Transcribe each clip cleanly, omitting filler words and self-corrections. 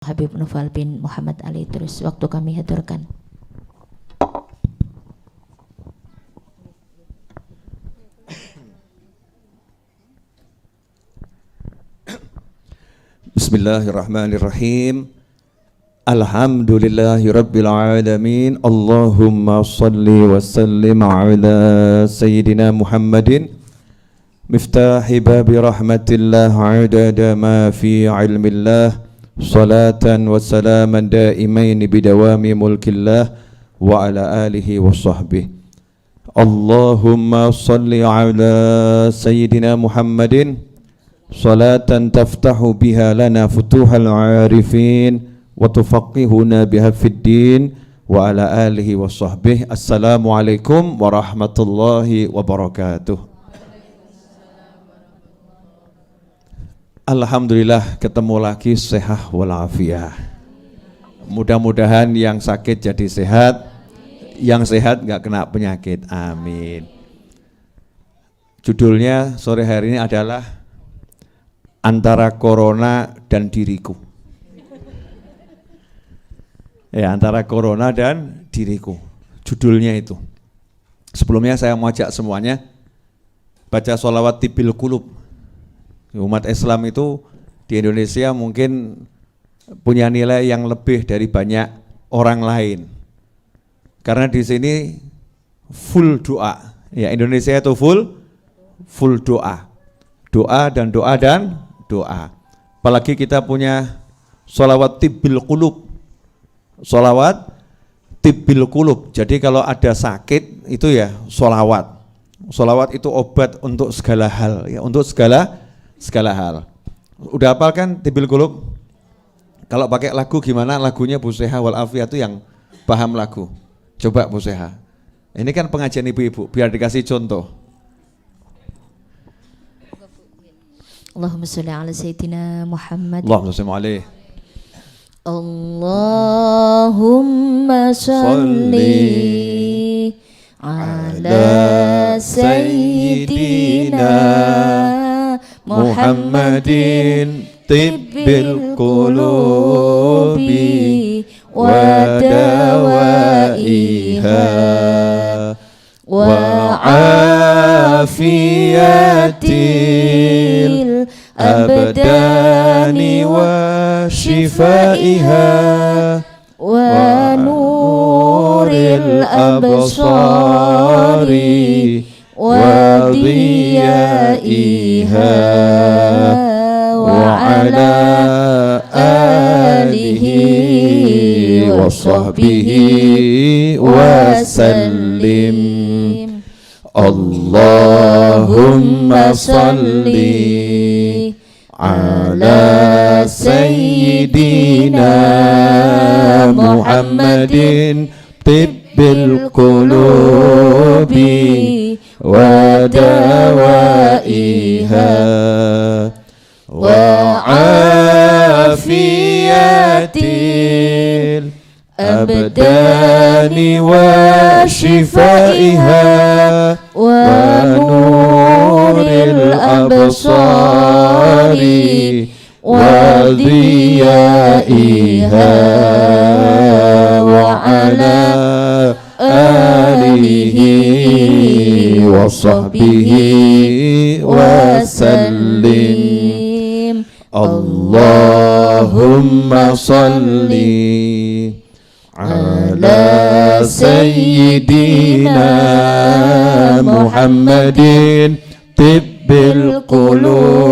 Habib Noval bin Muhammad Ali. Terus waktu kami haturkan. Bismillahirrahmanirrahim. Alhamdulillahi rabbil alamin. Allahumma salli wa sallim ala sayyidina Muhammadin miftahi babi rahmatillah adada ma fi ilmillah. Salatan wa salaman daimain bidawami mulkillah wa ala alihi wa sahbihi. Allahumma salli ala sayyidina Muhammadin salatan taftahu biha lana futuhal arifin wa tufaqihuna biha fid din wa ala alihi wa sahbihi. Assalamualaikum warahmatullahi wabarakatuh. Alhamdulillah ketemu lagi sehat walafiat. Mudah-mudahan yang sakit jadi sehat, yang sehat nggak kena penyakit. Amin. Judulnya sore hari ini adalah Antara Corona dan Diriku. Ya, antara Corona dan diriku. Judulnya itu. Sebelumnya saya mau ajak semuanya baca sholawat tibil qulub. Umat Islam itu di Indonesia mungkin punya nilai yang lebih dari banyak orang lain. Karena di sini full doa. Ya, Indonesia itu full doa. Doa dan doa dan doa. Apalagi kita punya sholawat tibil qulub. Sholawat tibil qulub. Jadi kalau ada sakit itu ya sholawat. Sholawat itu obat untuk segala hal, ya, untuk segala hal. Udah hafal kan tibil qulub? Kalau pakai lagu gimana lagunya Bu Seha wal Afiyah itu yang paham lagu. Coba Bu Seha. Ini kan pengajian ibu-ibu, biar dikasih contoh. Allahumma sholli ala sayyidina Muhammad. Allahumma sholli alaihi. Allahumma sholli ala sayyidina Muhammadin tibbil qulubi wa dawaiha wa afiyatil abdani wa shifaiha wa nuril absari wa diyaiha wa ala alihi wa sahbihi wa sallim. Allahumma salli ala sayyidina Muhammadin tibbil qulubi wa dawaiha wa afiyatil abdani wa shifaiha wa nuril absari wa diyaiha wa ala alihi wa sahbihi wa sallim. Allahumma salli ala sayyidina Muhammadin tibbil qulubi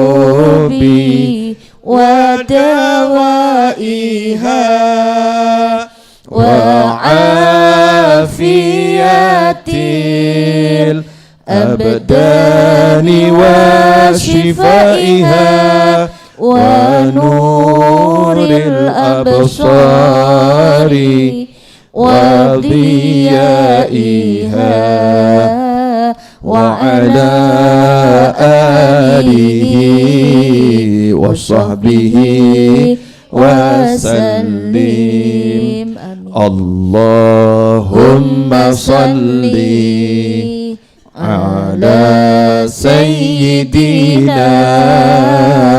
wa dawaiha wa afiyatil abdani wa shifaiha wa nuril absari wa diyaiha wa ala alihi wa sahbihi wa sallim. Allahumma salli ala sayyidina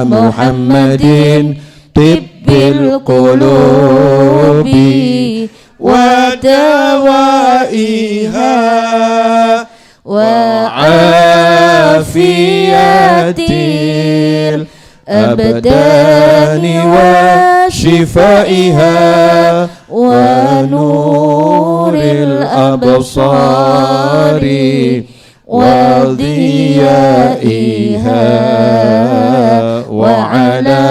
Muhammadin tibbil القلوب ودوائها وعافية الأبدان وشفائها ونور الأبصار وضيائها وعلى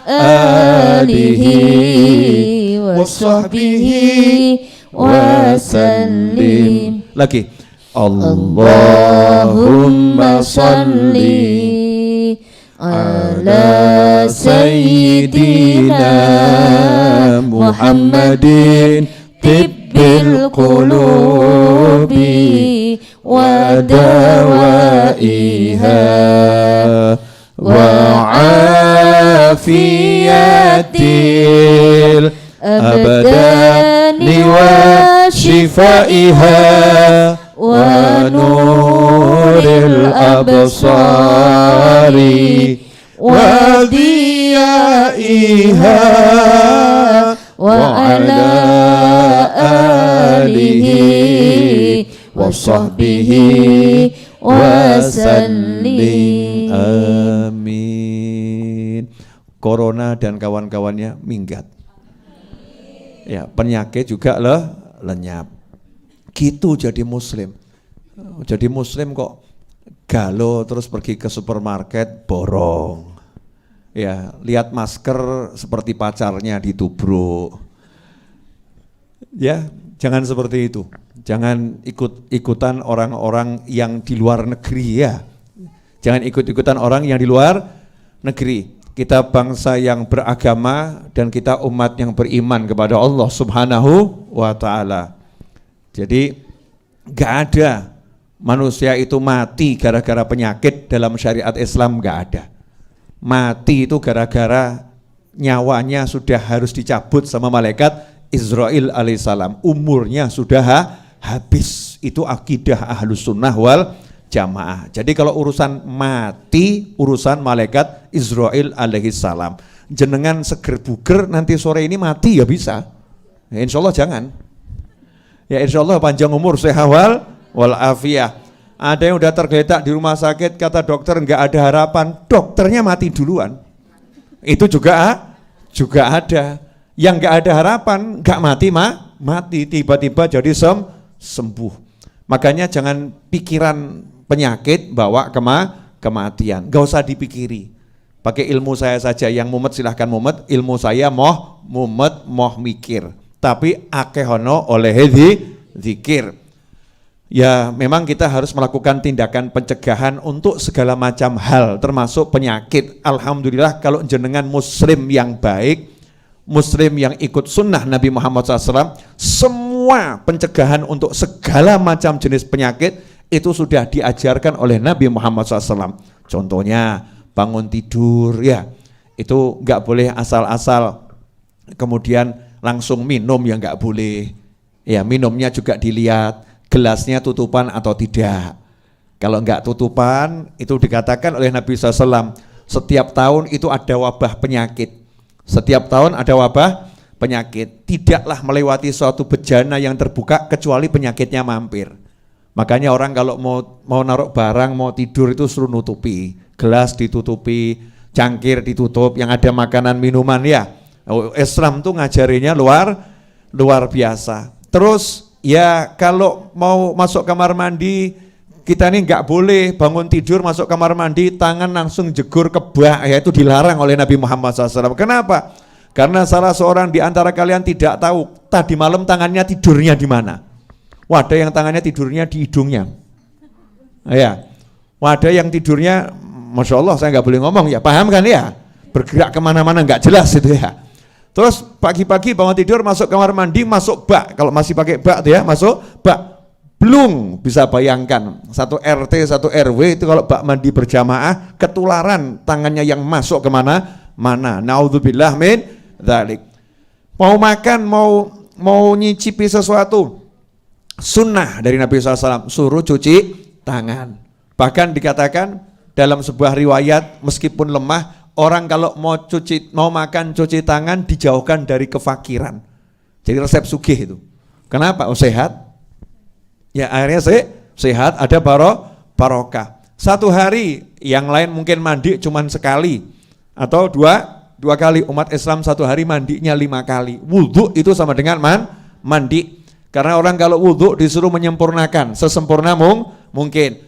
آله وصحبه وسلم. Lagi. Allahumma salli ala sayyidina Muhammadin tibbil qulubi wa dawaiha wa afiyatil abdani wa shifaiha wa nuril absari wa diyaiha wa ala alihi wa sahbihi wa sallim. Amin. Corona dan kawan-kawannya minggat. Ya, penyakit juga lenyap. Gitu jadi muslim. Jadi muslim kok galau terus pergi ke supermarket borong. Ya, lihat masker seperti pacarnya ditubruk. Ya, jangan seperti itu. Jangan ikut-ikutan orang-orang yang di luar negeri ya. Jangan ikut-ikutan orang yang di luar negeri. Kita bangsa yang beragama dan kita umat yang beriman kepada Allah Subhanahu wa ta'ala. Jadi gak ada manusia itu mati gara-gara penyakit dalam syariat Islam, gak ada. Mati itu gara-gara nyawanya sudah harus dicabut sama malaikat Israil alaihissalam. Umurnya sudah habis. Itu akidah Ahlus Sunnah wal Jamaah. Jadi kalau urusan mati, urusan malaikat Israil alaihissalam. Jenengan seger buger nanti sore ini mati ya bisa. Ya, insya Allah jangan. Ya insya Allah panjang umur, sehat wal afiyah. Ada yang udah tergeletak di rumah sakit, kata dokter nggak ada harapan, dokternya mati duluan. Itu juga ada. Yang nggak ada harapan, nggak mati tiba-tiba jadi sembuh. Makanya jangan pikiran penyakit bawa kematian, nggak usah dipikiri. Pakai ilmu saya saja, yang mumet silahkan mumet, ilmu saya moh mikir. Tapi akehono oleh zikir. Ya memang kita harus melakukan tindakan pencegahan untuk segala macam hal termasuk penyakit. Alhamdulillah kalau jenengan muslim yang baik, muslim yang ikut sunnah Nabi Muhammad SAW, semua pencegahan untuk segala macam jenis penyakit itu sudah diajarkan oleh Nabi Muhammad SAW. Contohnya bangun tidur ya, itu nggak boleh asal-asal kemudian langsung minum, ya nggak boleh. Ya minumnya juga dilihat gelasnya tutupan atau tidak. Kalau nggak tutupan itu dikatakan oleh Nabi SAW setiap tahun itu ada wabah penyakit. Setiap tahun ada wabah penyakit. Tidaklah melewati suatu bejana yang terbuka kecuali penyakitnya mampir. Makanya orang kalau mau naruh barang, mau tidur itu suruh nutupi. Gelas ditutupi, cangkir ditutup, yang ada makanan minuman ya. Islam tuh ngajarinya luar biasa. Terus ya kalau mau masuk kamar mandi, kita ini nggak boleh bangun tidur masuk kamar mandi tangan langsung jegur ke bak, ya itu dilarang oleh Nabi Muhammad SAW. Kenapa? Karena salah seorang di antara kalian tidak tahu tadi malam tangannya tidurnya di mana. Wadah yang tangannya tidurnya di hidungnya. Ya, wadah yang tidurnya, masya Allah saya nggak boleh ngomong ya, paham kan ya? Bergerak kemana-mana nggak jelas itu ya. Terus pagi-pagi bangun tidur masuk kamar mandi, masuk bak, kalau masih pakai bak ya, masuk bak, blung, bisa bayangkan satu RT satu RW itu kalau bak mandi berjamaah ketularan tangannya yang masuk kemana-mana. Naudzubillah min dzalik. Mau makan, mau nyicipi sesuatu, sunnah dari Nabi SAW suruh cuci tangan. Bahkan dikatakan dalam sebuah riwayat meskipun lemah, orang kalau mau makan cuci tangan dijauhkan dari kefakiran. Jadi resep sugih itu. Kenapa? Oh sehat. Ya akhirnya sehat, ada barokah. Satu hari, yang lain mungkin mandi cuman sekali atau dua kali. Umat Islam satu hari mandinya 5 kali. Wudhu itu sama dengan mandi. Karena orang kalau wudhu disuruh menyempurnakan sesempurna mungkin.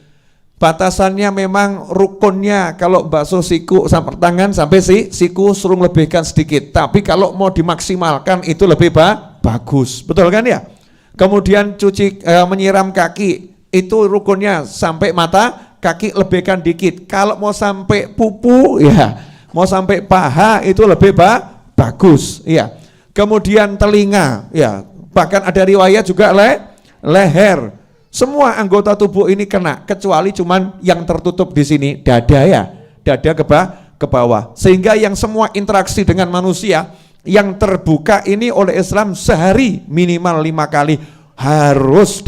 Batasannya memang rukunnya kalau basuh siku sampai tangan sampai siku suruh lebihkan sedikit. Tapi kalau mau dimaksimalkan itu lebih bagus. Betul kan ya? Kemudian menyiram kaki itu rukunnya sampai mata kaki lebihkan dikit. Kalau mau sampai pupu ya, mau sampai paha itu lebih bagus ya. Kemudian telinga ya, bahkan ada riwayat juga leher. Semua anggota tubuh ini kena kecuali cuman yang tertutup di sini dada ya, dada ke bawah. Sehingga yang semua interaksi dengan manusia yang terbuka ini oleh Islam sehari minimal 5 kali harus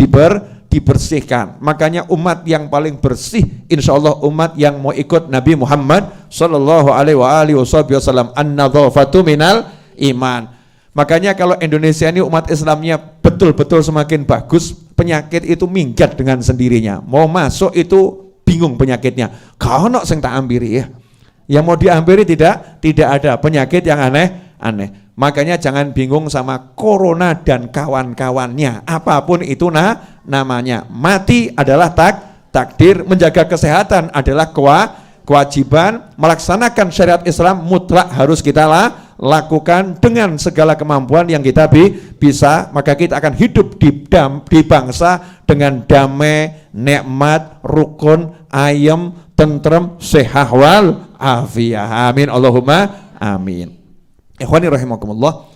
dibersihkan. Makanya umat yang paling bersih insya Allah umat yang mau ikut Nabi Muhammad sallallahu alaihi wasallam. An-nadzafatu minal iman. Makanya kalau Indonesia ini umat Islamnya betul-betul semakin bagus, penyakit itu minggat dengan sendirinya. Mau masuk itu bingung penyakitnya. Kono sing tak ambiri ya. Yang mau diambiri tidak ada penyakit yang aneh. Makanya jangan bingung sama corona dan kawan-kawannya. Apapun itu namanya. Mati adalah takdir, menjaga kesehatan adalah kewajiban, melaksanakan syariat Islam mutlak harus kita lakukan dengan segala kemampuan yang kita bisa. Maka kita akan hidup di bangsa dengan damai, nikmat, rukun, ayem, tentrem, sehat wal afiyah. Amin Allahumma amin. Ikhwani rahimakumullah,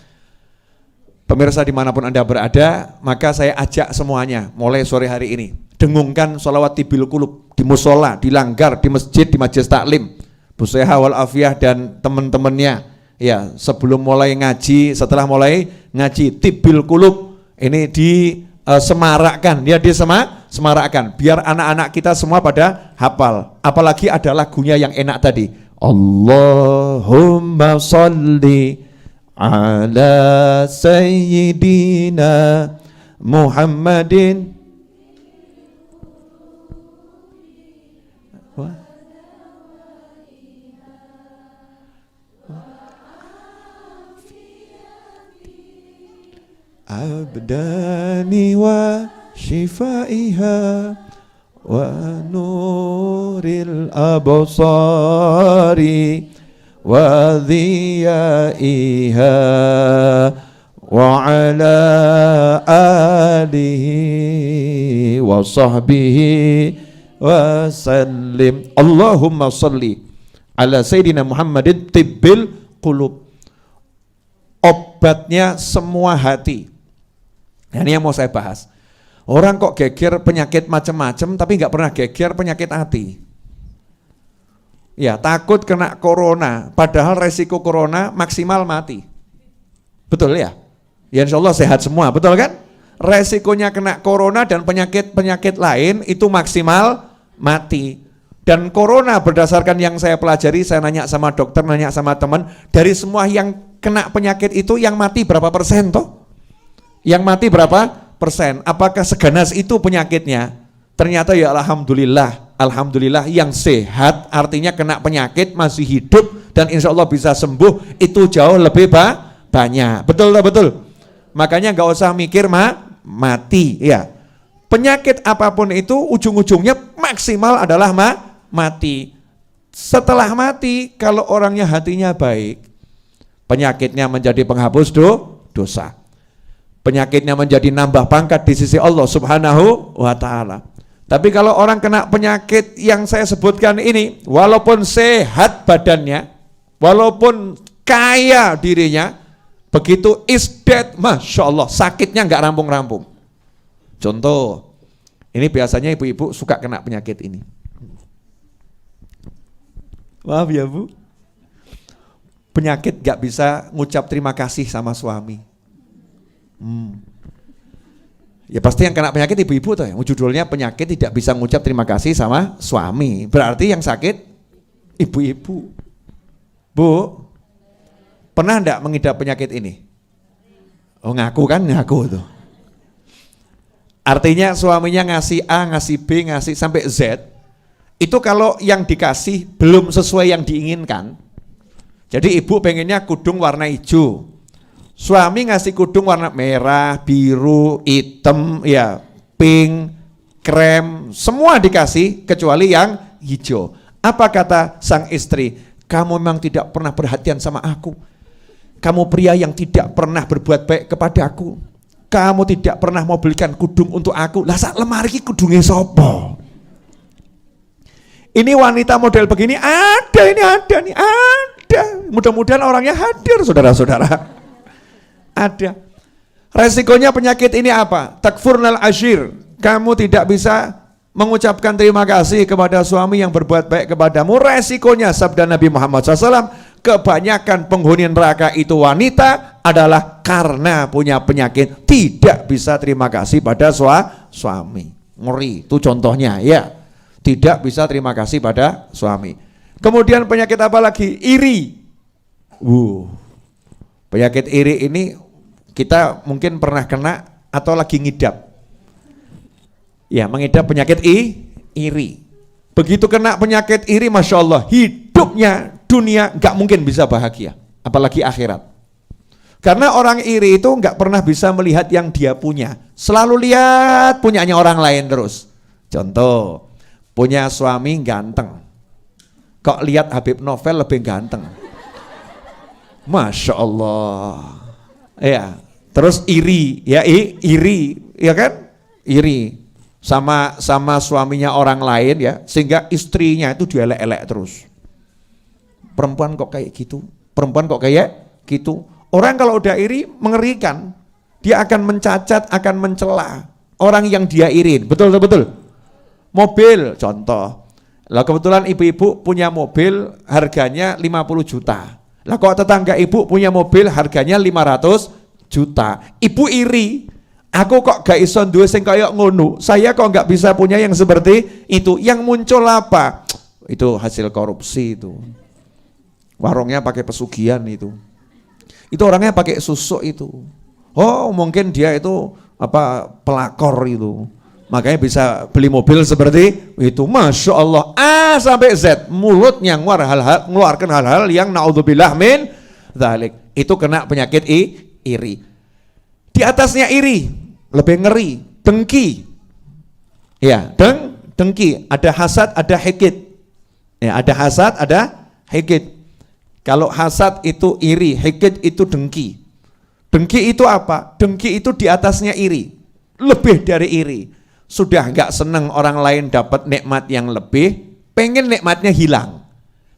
pemirsa dimanapun Anda berada, maka saya ajak semuanya mulai sore hari ini dengungkan sholawat tibil kulub di musola, di langgar, di masjid, di majelis taklim. Bu Seha wal Afiyah dan teman-temannya ya, sebelum mulai ngaji, setelah mulai ngaji tibil kulub ini disemarakkan, ya disemarakkan biar anak-anak kita semua pada hafal. Apalagi ada lagunya yang enak tadi, Allahumma sholli ala sayyidina Muhammadin abdani wa shifaiha wa nuril absari wa dhiyaiha wa ala alihi wa sahbihi wa sallim. Allahumma salli ala sayyidina Muhammadin tibbil qulub, obatnya semua hati. Nah, ini yang mau saya bahas. Orang kok geger penyakit macam-macam tapi nggak pernah geger penyakit hati. Ya, takut kena corona, padahal resiko corona maksimal mati. Betul ya? Ya insya Allah sehat semua, betul kan? Resikonya kena corona dan penyakit-penyakit lain itu maksimal mati. Dan corona berdasarkan yang saya pelajari, saya nanya sama dokter, nanya sama teman, dari semua yang kena penyakit itu yang mati berapa persen toh? Yang mati berapa persen? Apakah seganas itu penyakitnya? Ternyata ya alhamdulillah yang sehat artinya kena penyakit masih hidup dan insya Allah bisa sembuh itu jauh lebih banyak. Betul. Makanya nggak usah mikir mati ya. Penyakit apapun itu ujung-ujungnya maksimal adalah mati. Setelah mati kalau orangnya hatinya baik, penyakitnya menjadi penghapus dosa. Penyakitnya menjadi nambah pangkat di sisi Allah Subhanahu wa ta'ala. Tapi kalau orang kena penyakit yang saya sebutkan ini, walaupun sehat badannya, walaupun kaya dirinya, begitu isdet, Masya Allah, sakitnya nggak rampung-rampung. Contoh, ini biasanya ibu-ibu suka kena penyakit ini. Maaf ya Bu, penyakit nggak bisa ngucap terima kasih sama suami. Ya pasti yang kena penyakit ibu-ibu tuh, yang judulnya penyakit tidak bisa ngucap terima kasih sama suami. Berarti yang sakit ibu-ibu. Bu, pernah enggak mengidap penyakit ini? Oh ngaku kan, ngaku tuh. Artinya suaminya ngasih A, ngasih B, ngasih sampai Z. Itu kalau yang dikasih belum sesuai yang diinginkan. Jadi ibu pengennya kudung warna hijau. Suami ngasih kudung warna merah, biru, hitam, ya, pink, krem, semua dikasih kecuali yang hijau. Apa kata sang istri? Kamu memang tidak pernah perhatian sama aku. Kamu pria yang tidak pernah berbuat baik kepada aku. Kamu tidak pernah mau belikan kudung untuk aku. Lah sak lemari ki kudunge sopo? Ini wanita model begini ada, ini ada nih, ada. Mudah-mudahan orangnya hadir, saudara-saudara. Ada. Resikonya penyakit ini apa? Takfurnal ashir. Kamu tidak bisa mengucapkan terima kasih kepada suami yang berbuat baik kepadamu. Resikonya sabda Nabi Muhammad SAW, kebanyakan penghuni neraka itu wanita adalah karena punya penyakit tidak bisa terima kasih pada suami. Ngeri, itu contohnya ya. Tidak bisa terima kasih pada suami. Kemudian penyakit apa lagi? Iri. Penyakit iri ini kita mungkin pernah kena atau lagi ngidap. Ya, mengidap penyakit iri. Begitu kena penyakit iri, Masya Allah, hidupnya dunia nggak mungkin bisa bahagia, apalagi akhirat. Karena orang iri itu nggak pernah bisa melihat yang dia punya, selalu lihat punyanya orang lain terus. Contoh, punya suami ganteng, kok lihat Habib Novel lebih ganteng, Masya Allah. Ya, terus iri, ya iri, ya kan, iri sama suaminya orang lain ya, sehingga istrinya itu dielek-elek terus. Perempuan kok kayak gitu, perempuan kok kayak gitu. Orang kalau udah iri mengerikan, dia akan mencacat, akan mencela orang yang dia iri. Betul. Mobil contoh, lah kebetulan ibu-ibu punya mobil harganya 50 juta. Lah kok tetangga ibu punya mobil harganya 500 juta. Ibu iri, aku kok gak iso duwe sing kaya ngono, saya kok gak bisa punya yang seperti itu. Yang muncul apa? Itu hasil korupsi itu. Warungnya pakai pesugihan itu orangnya pakai susuk itu. Oh mungkin dia itu apa pelakor itu, makanya bisa beli mobil seperti itu. Masya Allah, A sampai Z, mulutnya ngeluarkan hal-hal yang naudzubillah min dzalik. Itu kena penyakit iri. Di atasnya iri, lebih ngeri, dengki. Ya, dengki, ada hasad, ada hikid. Ya, ada hasad, ada hikid. Kalau hasad itu iri, hikid itu dengki. Dengki itu apa? Dengki itu di atasnya iri, lebih dari iri. Sudah nggak seneng orang lain dapat nikmat yang lebih, pengen nikmatnya hilang.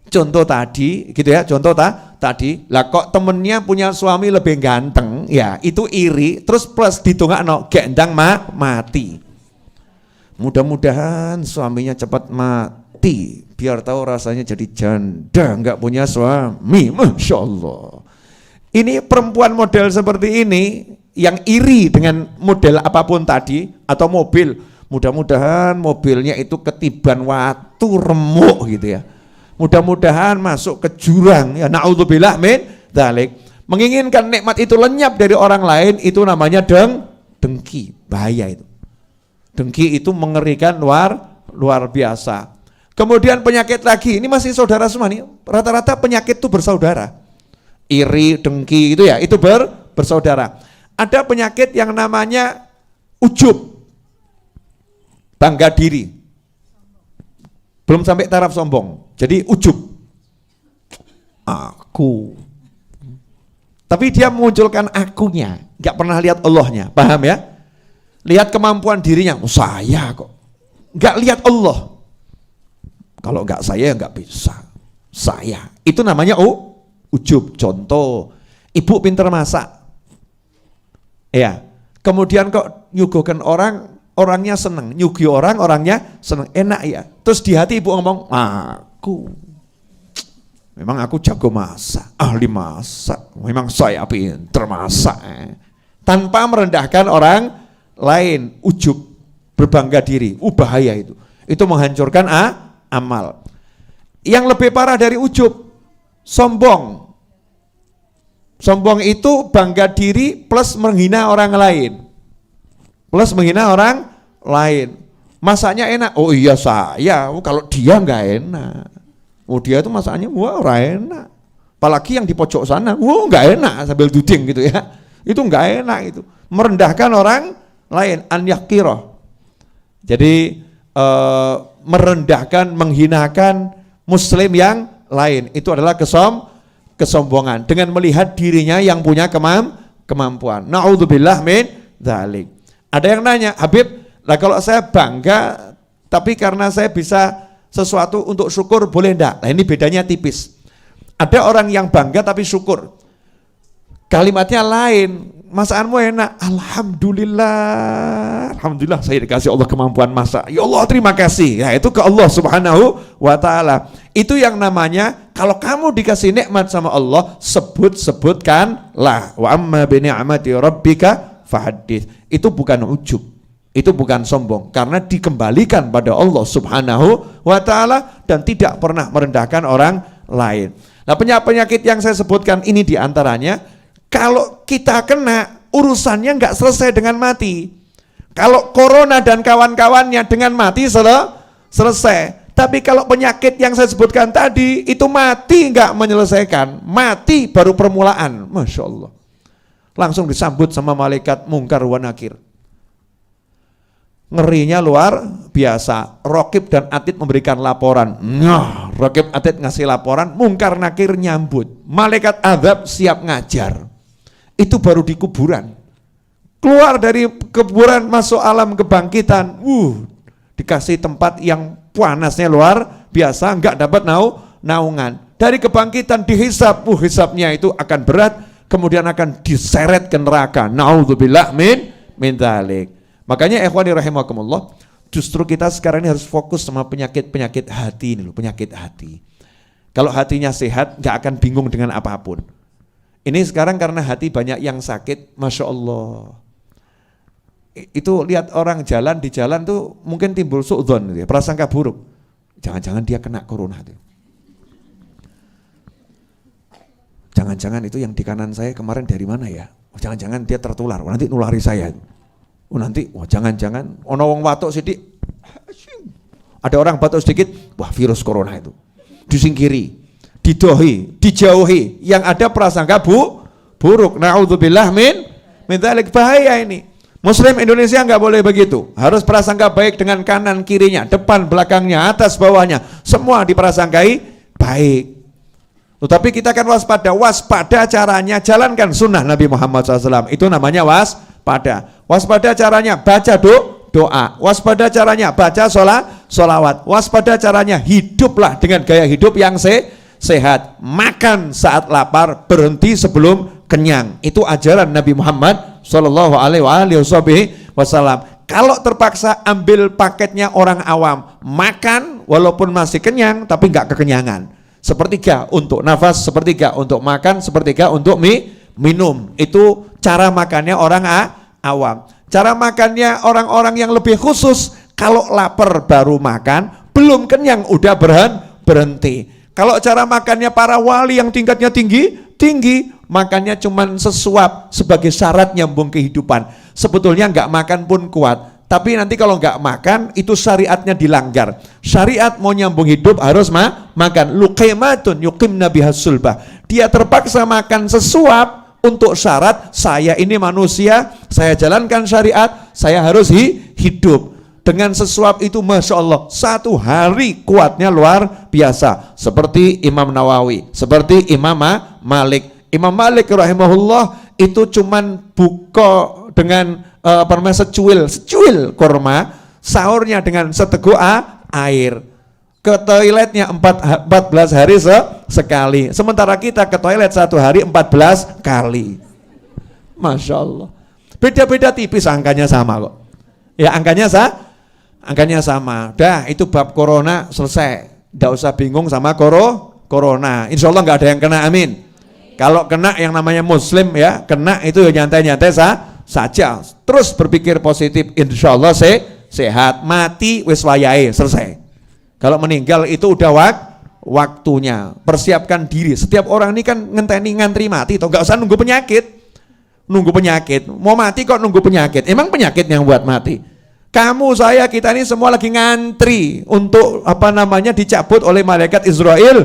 Contoh tadi, gitu ya, contoh tadi, lah kok temennya punya suami lebih ganteng, ya itu iri, terus plus ditungakno gendang mati. Mudah-mudahan suaminya cepat mati, biar tahu rasanya jadi janda, nggak punya suami. Masya Allah. Ini perempuan model seperti ini yang iri dengan model apapun tadi atau mobil, mudah-mudahan mobilnya itu ketiban watu remuk gitu ya. Mudah-mudahan masuk ke jurang ya, naudzubillah min dzalik. Menginginkan nikmat itu lenyap dari orang lain, itu namanya dengki. Bahaya itu. Dengki itu mengerikan luar biasa. Kemudian penyakit lagi, ini masih saudara semua nih, rata-rata penyakit itu bersaudara. Iri, dengki itu ya, itu bersaudara. Ada penyakit yang namanya ujub, bangga diri. Belum sampai taraf sombong, jadi ujub. Aku. Tapi dia memunculkan akunya, nggak pernah lihat Allahnya, paham ya? Lihat kemampuan dirinya, saya kok. Nggak lihat Allah. Kalau nggak saya nggak bisa. Saya. Itu namanya ujub. Contoh, ibu pinter masak. Ya. Kemudian kok nyuguhkan orang, orangnya seneng. Nyuguh orang, orangnya seneng. Enak ya. Terus di hati ibu ngomong, memang aku jago masak, ahli masak. Memang saya pinter masak. Tanpa merendahkan orang lain, ujub, berbangga diri, bahaya itu. Itu menghancurkan amal. Yang lebih parah dari ujub, Sombong. Sombong itu bangga diri plus menghina orang lain. Plus menghina orang lain. Masaknya enak. Oh iya saya, kalau dia nggak enak. Oh dia itu masaknya wah ora enak. Apalagi yang di pojok sana, wah nggak enak sambil duding gitu ya. Itu nggak enak itu. Merendahkan orang lain, an yakiro. Jadi merendahkan, menghinakan muslim yang lain. Itu adalah kesombongan dengan melihat dirinya yang punya kemampuan. Na'udzubillah min dzalik. Ada yang nanya, Habib, lah kalau saya bangga tapi karena saya bisa sesuatu untuk syukur boleh enggak? Nah ini bedanya tipis. Ada orang yang bangga tapi syukur. Kalimatnya lain. Masakanmu enak, alhamdulillah, alhamdulillah saya dikasih Allah kemampuan masak. Ya Allah terima kasih. Ya itu ke Allah Subhanahu wa taala. Itu yang namanya kalau kamu dikasih nikmat sama Allah, sebutkanlah. Wa amma bi ni'mati rabbika fahaddits. Itu bukan ujub. Itu bukan sombong karena dikembalikan pada Allah Subhanahu wa taala dan tidak pernah merendahkan orang lain. Nah, penyakit yang saya sebutkan ini diantaranya. Kalau kita kena, urusannya nggak selesai dengan mati. Kalau corona dan kawan-kawannya dengan mati selesai. Tapi kalau penyakit yang saya sebutkan tadi, itu mati nggak menyelesaikan. Mati baru permulaan. Masya Allah. Langsung disambut sama malaikat mungkar wa nakir. Ngerinya luar biasa. Raqib dan Atid memberikan laporan. Nah, Raqib Atid ngasih laporan, mungkar nakir nyambut. Malaikat azab siap ngajar. Itu baru di kuburan. Keluar dari kuburan masuk alam kebangkitan. Dikasih tempat yang panasnya luar biasa, enggak dapat naungan. Dari kebangkitan dihisab, hisabnya itu akan berat, kemudian akan diseret ke neraka. Na'udzubillah min dzalik. Makanya ikhwani rahimakumullah, justru kita sekarang ini harus fokus sama penyakit hati ini loh, penyakit hati. Kalau hatinya sehat, enggak akan bingung dengan apapun. Ini sekarang karena hati banyak yang sakit, Masya Allah. Itu lihat orang jalan, di jalan tuh mungkin timbul su'dzon, gitu ya, prasangka buruk. Jangan-jangan dia kena corona. Tuh. Jangan-jangan itu yang di kanan saya kemarin dari mana ya? Jangan-jangan dia tertular, nanti nulari saya. Jangan-jangan, ono wong watuk sidik, ada orang batuk sedikit, wah virus corona itu. Disingkiri. Dijauhi, yang ada prasangka buruk. Na'udzubillah min dzalik. Bahaya ini. Muslim Indonesia nggak boleh begitu. Harus prasangka baik dengan kanan kirinya, depan belakangnya, atas bawahnya, semua diprasangkai baik. Tetapi kita kan waspada caranya jalankan sunnah Nabi Muhammad SAW. Itu namanya waspada. Waspada caranya baca doa. Waspada caranya baca sholawat. Waspada caranya hiduplah dengan gaya hidup yang sehat, makan saat lapar, berhenti sebelum kenyang. Itu ajaran Nabi Muhammad Sallallahu Alaihi Wasallam. Kalau terpaksa ambil paketnya orang awam, makan walaupun masih kenyang tapi nggak kekenyangan. Sepertiga untuk nafas, sepertiga untuk makan, sepertiga untuk minum. Itu cara makannya orang awam. Cara makannya orang-orang yang lebih khusus, kalau lapar baru makan, belum kenyang udah berhenti. Kalau cara makannya para wali yang tingkatnya tinggi, makannya cuman sesuap sebagai syarat nyambung kehidupan. Sebetulnya nggak makan pun kuat, tapi nanti kalau nggak makan itu syariatnya dilanggar. Syariat mau nyambung hidup harus makan. Luqaimatun yuqimna bihas sulbah. Dia terpaksa makan sesuap untuk syarat saya ini manusia, saya jalankan syariat, saya harus hidup. Dengan sesuap itu Masya Allah, satu hari kuatnya luar biasa. Seperti Imam Nawawi, seperti Imam Malik. Imam Malik rahimahullah itu cuman buka dengan permen secuil kurma, sahurnya dengan seteguk air. Ke toiletnya 14 hari sekali. Sementara kita ke toilet satu hari 14 kali. Masya Allah. Beda-beda tipis, angkanya sama kok. Ya angkanya sama. Dah itu bab corona selesai. Tidak usah bingung sama corona. Insya Allah nggak ada yang kena, amin. Kalau kena yang namanya muslim ya, kena itu nyantai-nyantai saja. Terus berpikir positif, insya Allah sehat. Mati wis wayahe, selesai. Kalau meninggal itu udah waktunya, persiapkan diri. Setiap orang ini kan ngantri mati, toh nggak usah nunggu penyakit, mau mati kok nunggu penyakit, emang penyakit yang buat mati. Kamu, saya, kita ini semua lagi ngantri untuk dicabut oleh malaikat Israel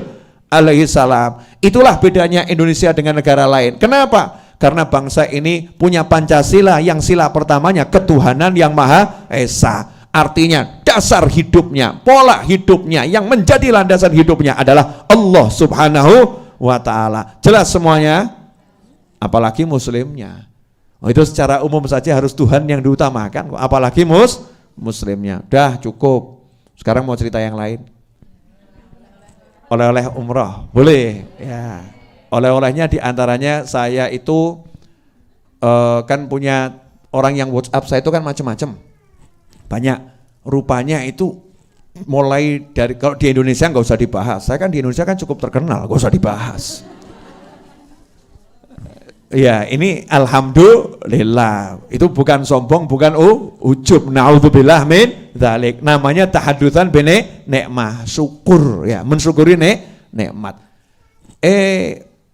alaihissalam. Itulah bedanya Indonesia dengan negara lain. Kenapa? Karena bangsa ini punya Pancasila yang sila pertamanya ketuhanan yang Maha Esa. Artinya dasar hidupnya, pola hidupnya, yang menjadi landasan hidupnya adalah Allah Subhanahu wa ta'ala. Jelas semuanya? Apalagi muslimnya. Itu secara umum saja harus Tuhan yang diutamakan, apalagi muslimnya. Dah cukup. Sekarang mau cerita yang lain. Oleh-oleh umrah, boleh ya. Oleh-olehnya diantaranya saya itu kan punya orang yang WhatsApp saya itu kan macam-macam. Banyak, rupanya itu mulai dari, kalau di Indonesia nggak usah dibahas, saya kan di Indonesia kan cukup terkenal, nggak usah dibahas. Ya ini alhamdulillah, itu bukan sombong, bukan ujub, naudzubillah min dzalik, namanya tahadutsan bene nikmah, syukur ya, mensyukuri nikmat.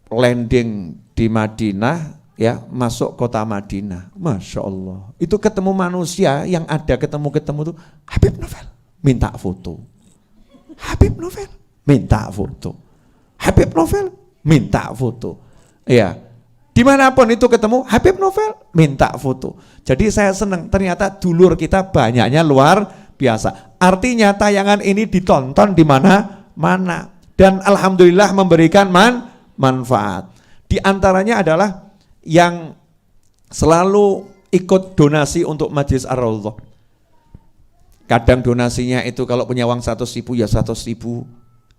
Landing di Madinah ya, masuk kota Madinah, Masya Allah, itu ketemu manusia yang ada ketemu tuh Habib Novel, minta foto. Habib Novel minta foto. Habib Novel minta foto. Ya, dimanapun itu ketemu Habib Novel minta foto. Jadi saya senang, ternyata dulur kita banyaknya luar biasa. Artinya tayangan ini ditonton di mana-mana dan alhamdulillah memberikan manfaat. Di antaranya adalah yang selalu ikut donasi untuk Majelis Ar-Raudhah. Kadang donasinya itu kalau punya uang 100.000 ya 100.000,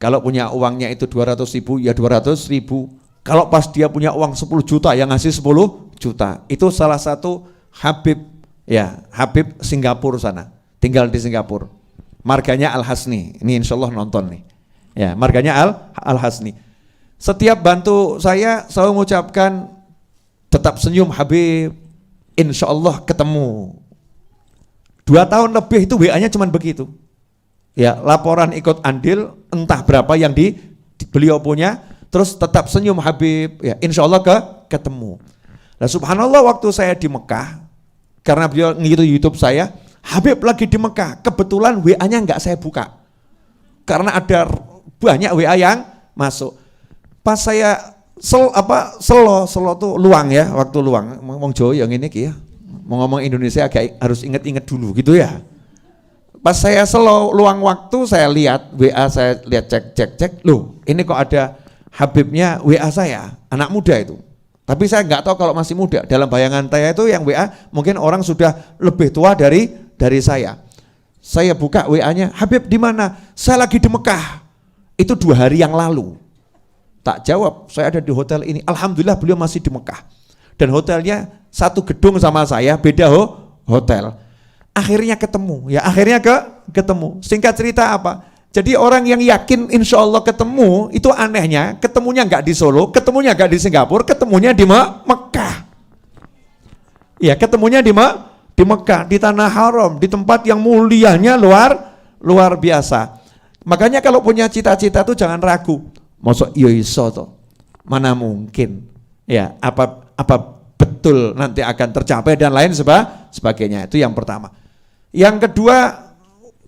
kalau punya uangnya itu 200.000 ya 200.000, kalau pas dia punya uang 10 juta yang ngasih 10 juta. Itu salah satu Habib ya, Habib Singapura sana, tinggal di Singapura. Marganya Al-Hasni, ini insya Allah nonton nih ya, marganya Al-Hasni. Setiap bantu saya selalu mengucapkan tetap senyum Habib, insya Allah ketemu. 2 tahun lebih itu WA-nya cuman begitu. Ya, laporan ikut andil entah berapa yang beliau punya, terus tetap senyum Habib, ya insya Allah ketemu. Nah subhanallah, waktu saya di Mekah, karena beliau ngitu YouTube saya, Habib lagi di Mekah, kebetulan WA-nya nggak saya buka, karena ada banyak WA yang masuk. Pas saya selo tuh luang ya, waktu luang ngomong Jawa yang ini ya, mau ngomong Indonesia agak harus inget-inget dulu gitu ya. Pas saya selo luang waktu, saya lihat WA, saya lihat cek, loh ini kok ada Habibnya WA saya, anak muda itu. Tapi saya nggak tahu kalau masih muda, dalam bayangan saya itu yang WA mungkin orang sudah lebih tua dari saya. Saya buka WA-nya, Habib di mana? Saya lagi di Mekah. Itu 2 hari yang lalu. Tak jawab, saya ada di hotel ini. Alhamdulillah beliau masih di Mekah. Dan hotelnya satu gedung sama saya, beda hotel. Akhirnya ketemu, ya akhirnya ketemu. Singkat cerita apa? Jadi orang yang yakin insya Allah ketemu, itu anehnya ketemunya nggak di Solo, ketemunya nggak di Singapura, ketemunya di Mekah. Ya ketemunya di Mekah, di Tanah Haram, di tempat yang mulianya luar biasa. Makanya kalau punya cita-cita tuh jangan ragu. Mosok yo iso to, mana mungkin ya, apa betul nanti akan tercapai dan lain sebagainya. Itu yang pertama. Yang kedua,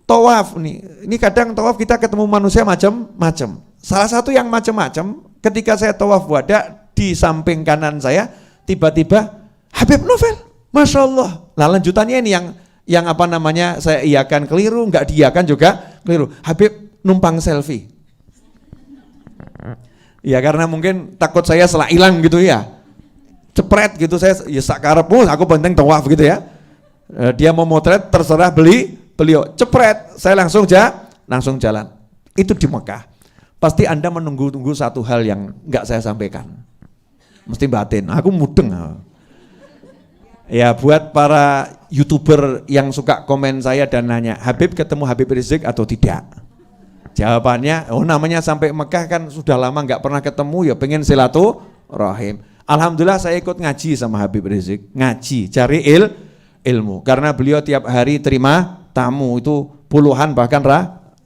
tawaf nih. Ini kadang tawaf kita ketemu manusia macam-macam. Salah satu yang macam-macam, ketika saya tawaf wada, di samping kanan saya tiba-tiba Habib Novel, Masya Allah. Nah lanjutannya ini yang saya iakan keliru, nggak diiakan juga keliru. Habib numpang selfie. Ya karena mungkin takut saya salah hilang gitu ya, cepret gitu, saya ya sakarepmu aku penting tawaf gitu ya. Dia mau motret terserah beliau, cepret, saya langsung jalan. Itu di Mekah. Pasti Anda menunggu-tunggu satu hal yang nggak saya sampaikan, mesti batin, aku mudeng. Ya buat para YouTuber yang suka komen saya dan nanya, Habib ketemu Habib Rizik atau tidak? Jawabannya, namanya sampai Mekah kan sudah lama nggak pernah ketemu, ya pengen silaturahim. Alhamdulillah saya ikut ngaji sama Habib Rizik, ngaji, cari ilmu. Karena beliau tiap hari terima tamu, itu puluhan bahkan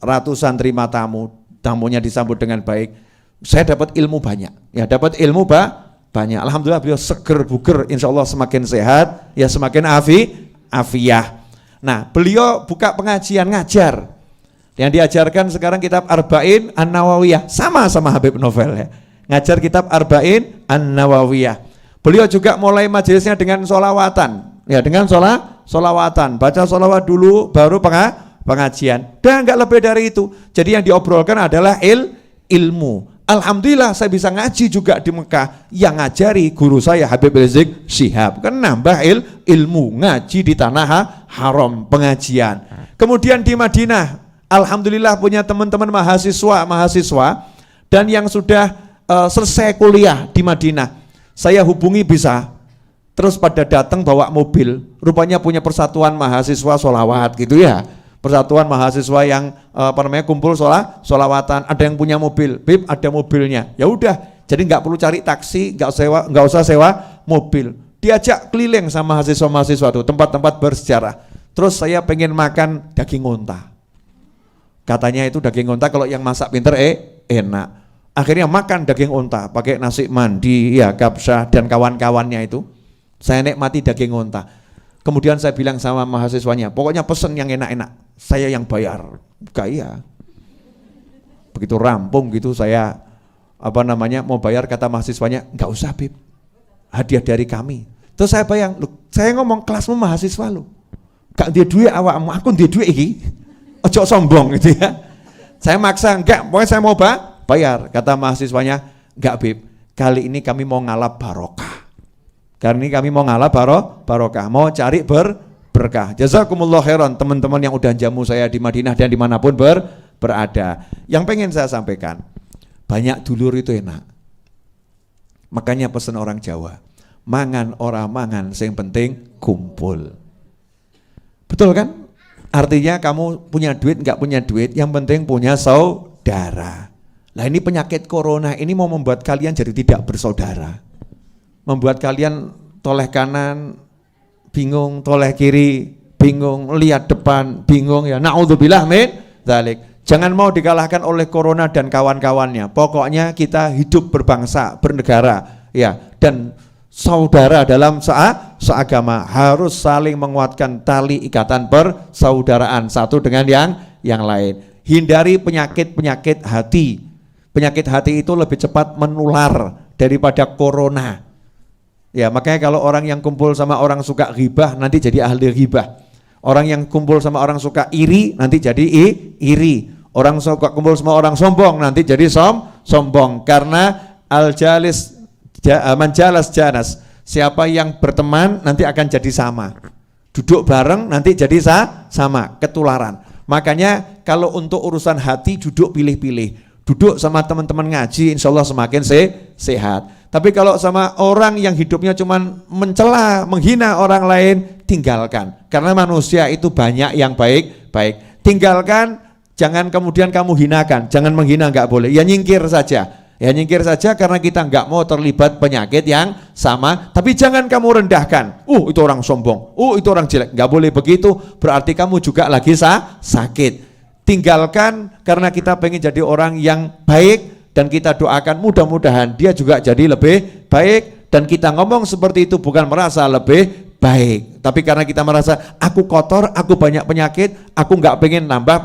ratusan terima tamu. tamunya disambut dengan baik. Saya dapat ilmu banyak, ya dapat ilmu banyak. Alhamdulillah beliau seger buger, insya Allah semakin sehat, ya semakin afiah. Nah, beliau buka pengajian ngajar. Yang diajarkan sekarang kitab Arba'in An-Nawawiyah, sama Habib Novel ya. Ngajar kitab Arba'in An-Nawawiyah. Beliau juga mulai majelisnya dengan sholawatan, ya dengan sholawatan, baca sholawat dulu, baru pengajian. Dan nggak lebih dari itu. Jadi yang diobrolkan adalah ilmu. Alhamdulillah saya bisa ngaji juga di Mekah. Yang ngajari guru saya Habib Rizik Syihab. Kan nambah ilmu, ngaji di tanah haram, pengajian. Kemudian di Madinah, alhamdulillah punya teman-teman mahasiswa dan yang sudah selesai kuliah di Madinah. Saya hubungi bisa. Terus pada datang bawa mobil. Rupanya punya persatuan mahasiswa sholawat gitu ya. Persatuan mahasiswa yang kumpul sholawatan, ada yang punya mobil, Bib ada mobilnya, ya udah, jadi nggak perlu cari taksi, nggak usah sewa mobil, diajak keliling sama mahasiswa tuh tempat-tempat bersejarah. Terus saya pengen makan daging onta, katanya itu daging onta kalau yang masak pinter enak. Akhirnya makan daging onta, pakai nasi mandi, ya kapsah dan kawan-kawannya itu, saya nikmati daging onta. Kemudian saya bilang sama mahasiswanya, pokoknya pesen yang enak-enak, saya yang bayar. Kaya. Begitu rampung gitu saya mau bayar, kata mahasiswanya, enggak usah Bib, hadiah dari kami. Terus saya bayang, saya ngomong kelasmu mahasiswa lo, gak dia duit awakmu, aku dia duit iki, ojo sombong gitu ya. Saya maksa, enggak, pokoknya saya mau bayar. Kata mahasiswanya, enggak Bib, kali ini kami mau ngalap barokah. Karena ini kami mau ngalap barokah, mau cari berkah. Jazakumullah khairan teman-teman yang udah jamu saya di Madinah dan dimanapun berada. Yang pengen saya sampaikan, banyak dulur itu enak. Makanya pesan orang Jawa, mangan ora mangan, yang penting kumpul. Betul kan? Artinya kamu punya duit, nggak punya duit, yang penting punya saudara. Nah ini penyakit corona ini mau membuat kalian jadi tidak bersaudara. Membuat kalian toleh kanan bingung, toleh kiri bingung, lihat depan bingung ya. Na'udzubillah min dzalik. Jangan mau dikalahkan oleh corona dan kawan-kawannya. Pokoknya kita hidup berbangsa, bernegara ya, dan saudara dalam seagama, harus saling menguatkan tali ikatan persaudaraan satu dengan yang lain. Hindari penyakit hati. Penyakit hati itu lebih cepat menular daripada corona. Ya, makanya kalau orang yang kumpul sama orang suka ghibah nanti jadi ahli ghibah. Orang yang kumpul sama orang suka iri nanti jadi iri. Orang suka kumpul sama orang sombong nanti jadi sombong. Karena manjalas janas. Siapa yang berteman nanti akan jadi sama. Duduk bareng nanti jadi sama, ketularan. Makanya kalau untuk urusan hati duduk pilih-pilih. Duduk sama teman-teman ngaji, insya Allah semakin sehat. Tapi kalau sama orang yang hidupnya cuma mencela, menghina orang lain, tinggalkan. Karena manusia itu banyak yang baik. Tinggalkan, jangan kemudian kamu hinakan. Jangan menghina, nggak boleh. Ya nyingkir saja. Karena kita nggak mau terlibat penyakit yang sama. Tapi jangan kamu rendahkan. Itu orang sombong. Itu orang jelek. Nggak boleh begitu. Berarti kamu juga lagi sakit. Tinggalkan karena kita pengen jadi orang yang baik. Dan kita doakan mudah-mudahan dia juga jadi lebih baik. Dan kita ngomong seperti itu bukan merasa lebih baik, tapi karena kita merasa aku kotor, aku banyak penyakit, aku nggak pengen nambah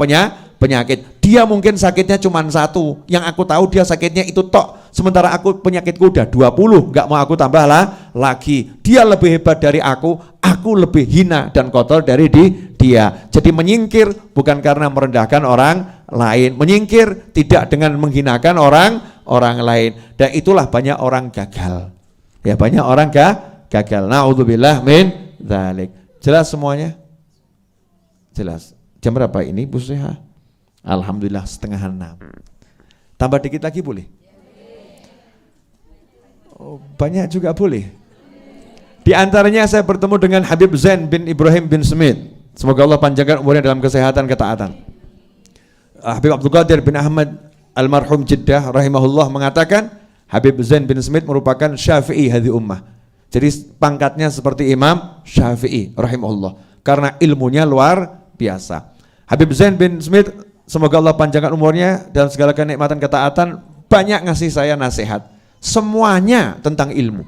penyakit. Dia mungkin sakitnya cuma satu, yang aku tahu dia sakitnya itu tok, sementara aku penyakitku udah 20, nggak mau aku tambah lagi. Dia lebih hebat dari aku lebih hina dan kotor dari dia. Jadi menyingkir bukan karena merendahkan orang lain, menyingkir tidak dengan menghinakan orang lain. Dan itulah banyak orang gagal. Ya, banyak orang gagal. Na'udzubillah min dzalik. Jelas semuanya? Jelas. Jam berapa ini Bu Seha? Alhamdulillah 5:30. Tambah dikit lagi boleh? Banyak juga boleh. Di antaranya saya bertemu dengan Habib Zain bin Ibrahim bin Smith. Semoga Allah panjangkan umurnya dalam kesehatan, ketaatan. Habib Abdul Qadir bin Ahmad almarhum Jeddah rahimahullah mengatakan Habib Zain bin Smith merupakan Syafi'i hadhi ummah. Jadi pangkatnya seperti Imam Syafi'i rahimahullah karena ilmunya luar biasa. Habib Zain bin Smith semoga Allah panjangkan umurnya dan segala kenikmatan ketaatan, banyak ngasih saya nasihat. Semuanya tentang ilmu.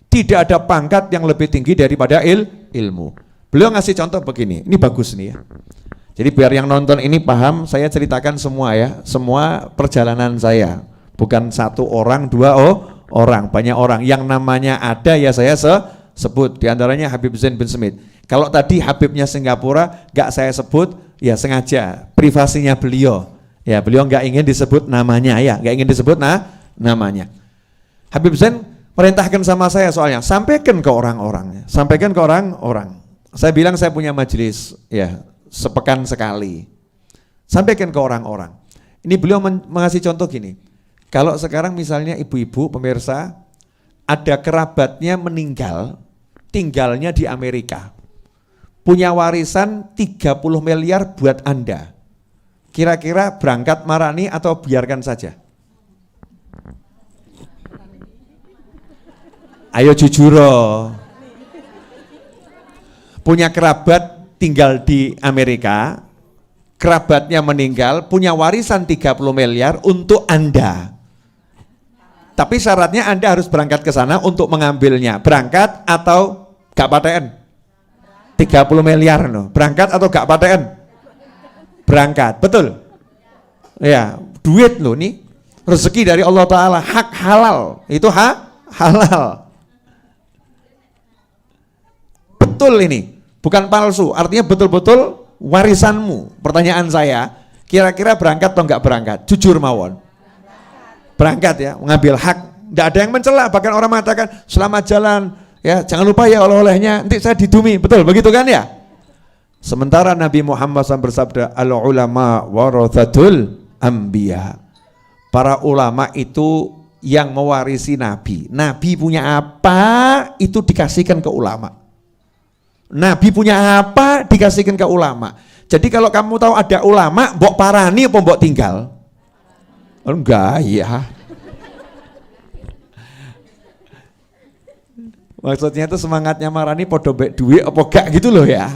Tidak ada pangkat yang lebih tinggi daripada ilmu. Beliau ngasih contoh begini, ini bagus nih ya. Jadi biar yang nonton ini paham, saya ceritakan semua ya, semua perjalanan saya. Bukan satu orang, dua orang, banyak orang. Yang namanya ada ya saya sebut, di antaranya Habib Zain bin Smith. Kalau tadi Habibnya Singapura gak saya sebut, ya sengaja, privasinya beliau. Ya beliau gak ingin disebut namanya ya, gak ingin disebut namanya. Habib Zain perintahkan sama saya soalnya, sampaikan ke orang-orang, sampaikan ke orang-orang. Saya bilang saya punya majelis, ya sepekan sekali. Sampaikan ke orang-orang. Ini beliau mengasih contoh gini, kalau sekarang misalnya ibu-ibu pemirsa, ada kerabatnya meninggal, tinggalnya di Amerika, punya warisan 30 miliar buat Anda. Kira-kira berangkat marani atau biarkan saja? Ayo jujur. Punya kerabat tinggal di Amerika, kerabatnya meninggal, punya warisan 30 miliar untuk Anda. Tapi syaratnya Anda harus berangkat ke sana untuk mengambilnya. Berangkat atau gak paten? 30 miliar no. Berangkat atau gak paten? Berangkat, betul? Ya, duit loh nih. Rezeki dari Allah Ta'ala, hak halal. Itu halal. Betul ini, bukan palsu, artinya betul-betul warisanmu. Pertanyaan saya, kira-kira berangkat atau enggak berangkat? Jujur mawon. Berangkat ya, mengambil hak. Tidak ada yang mencela, bahkan orang mengatakan selamat jalan, ya jangan lupa ya oleh-olehnya, nanti saya didumi, betul begitu kan ya? Sementara Nabi Muhammad SAW bersabda, al-ulama warathatul anbiya. Para ulama itu yang mewarisi Nabi. Nabi punya apa, itu dikasihkan ke ulama. Nabi punya apa, dikasihkan ke ulama. Jadi kalau kamu tahu ada ulama, mbok parani apa mbok tinggal? Enggak, ya. Maksudnya itu semangatnya marani podo mbek duit apa gak gitu loh ya.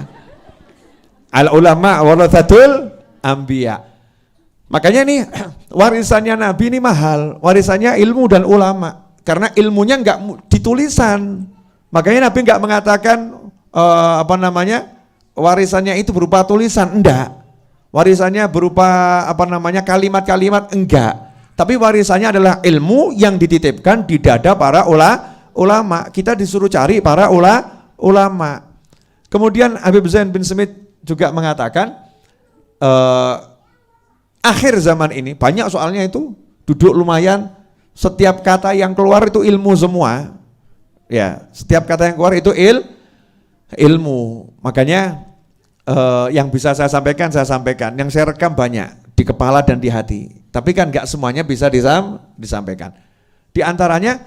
Al ulama warathatul anbiya. Makanya nih warisannya Nabi ini mahal, warisannya ilmu dan ulama. Karena ilmunya enggak ditulisan. Makanya Nabi enggak mengatakan warisannya itu berupa tulisan, enggak. Warisannya berupa kalimat-kalimat, enggak. Tapi warisannya adalah ilmu yang dititipkan di dada para ulama. Kita disuruh cari para ulama. Kemudian Habib Zain bin Smith juga mengatakan akhir zaman ini banyak soalnya itu duduk lumayan, setiap kata yang keluar itu ilmu semua. Ya, setiap kata yang keluar itu ilmu. Makanya yang bisa saya sampaikan, yang saya rekam banyak di kepala dan di hati. Tapi kan nggak semuanya bisa disampaikan. Di antaranya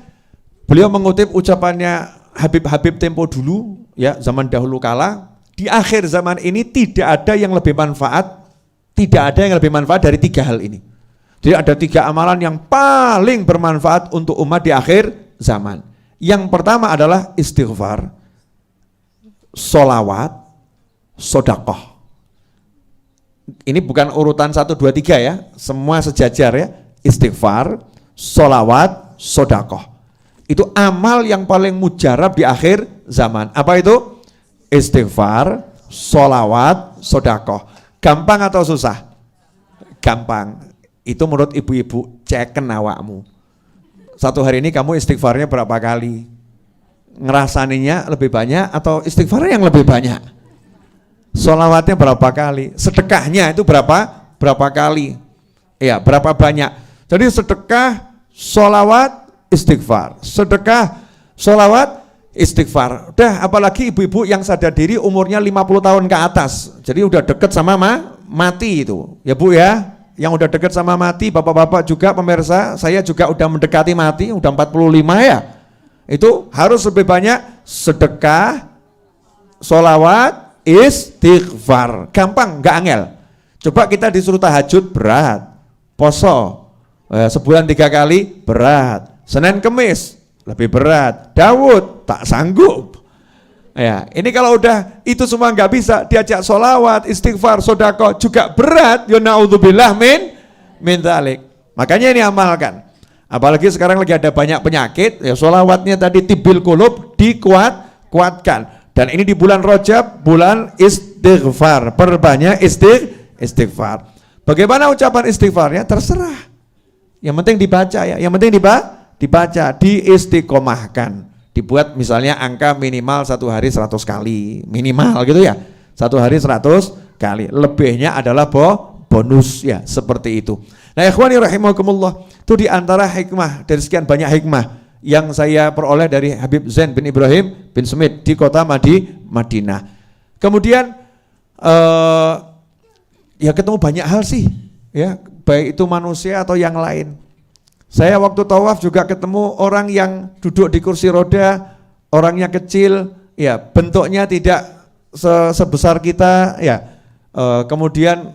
beliau mengutip ucapannya Habib tempo dulu, ya zaman dahulu kala. Di akhir zaman ini tidak ada yang lebih manfaat, dari 3 hal ini. Jadi ada 3 amalan yang paling bermanfaat untuk umat di akhir zaman. Yang pertama adalah istighfar, sholawat, sodakoh. Ini bukan urutan 1, 2, 3 ya, semua sejajar ya. Istighfar, sholawat, sodakoh. Itu amal yang paling mujarab di akhir zaman. Apa itu? Istighfar, sholawat, sodakoh. Gampang atau susah? Gampang. Itu menurut ibu-ibu, ceken awakmu. Satu hari ini kamu istighfarnya berapa kali? Ngerasaninya lebih banyak atau istighfarnya yang lebih banyak? Sholawatnya berapa kali? Sedekahnya itu berapa kali? Ya, berapa banyak? Jadi sedekah, sholawat, istighfar. Sedekah, sholawat, istighfar. Udah, apalagi ibu-ibu yang sadar diri umurnya 50 tahun ke atas. Jadi udah deket sama mati itu. Ya Bu ya, yang udah deket sama mati, bapak-bapak juga pemirsa, saya juga udah mendekati mati, udah 45 ya. Itu harus lebih banyak sedekah, sholawat, istighfar. Gampang, nggak angel. Coba kita disuruh tahajud berat, poso sebulan 3 kali berat, Senin Kemis lebih berat, Daud tak sanggup. Ya, ini kalau udah itu semua nggak bisa, diajak sholawat, istighfar, sodako juga berat. Ya naudzubillah min dzalik. Makanya ini amalkan. Apalagi sekarang lagi ada banyak penyakit, ya sholawatnya tadi tibil kulub kuatkan. Dan ini di bulan Rajab, bulan istighfar. Perbanyak istighfar. Bagaimana ucapan istighfarnya? Terserah. Yang penting dibaca ya. Yang penting dibaca, diistiqomahkan. Dibuat misalnya angka minimal 1 hari 100 kali, minimal gitu ya, 1 hari 100 kali, lebihnya adalah bonus ya, seperti itu. Nah ikhwani rahimakumullah, itu diantara hikmah dari sekian banyak hikmah yang saya peroleh dari Habib Zain bin Ibrahim bin Smith di kota Madinah. Kemudian ya ketemu banyak hal sih ya, baik itu manusia atau yang lain. Saya waktu tawaf juga ketemu orang yang duduk di kursi roda, orangnya kecil, ya bentuknya tidak sebesar kita, ya. Kemudian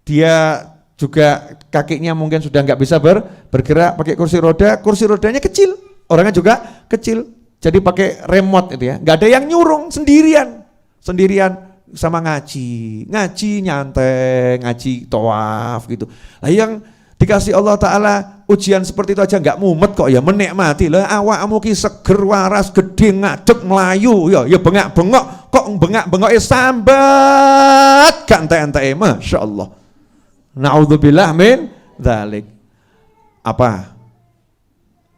dia juga kakinya mungkin sudah nggak bisa bergerak, pakai kursi rodanya kecil, orangnya juga kecil, jadi pakai remote itu ya, nggak ada yang nyurung, sendirian sama ngaji nyantai, ngaji tawaf gitu. Nah yang dikasih Allah Ta'ala ujian seperti itu aja nggak mumet kok ya, menikmati lah, awakmu ki seger waras gede ngadeg melayu ya bengak-bengok kok bengak-bengok sambat gak ente-ente, Masya Allah. Na'udzubillah min dzalik. Apa?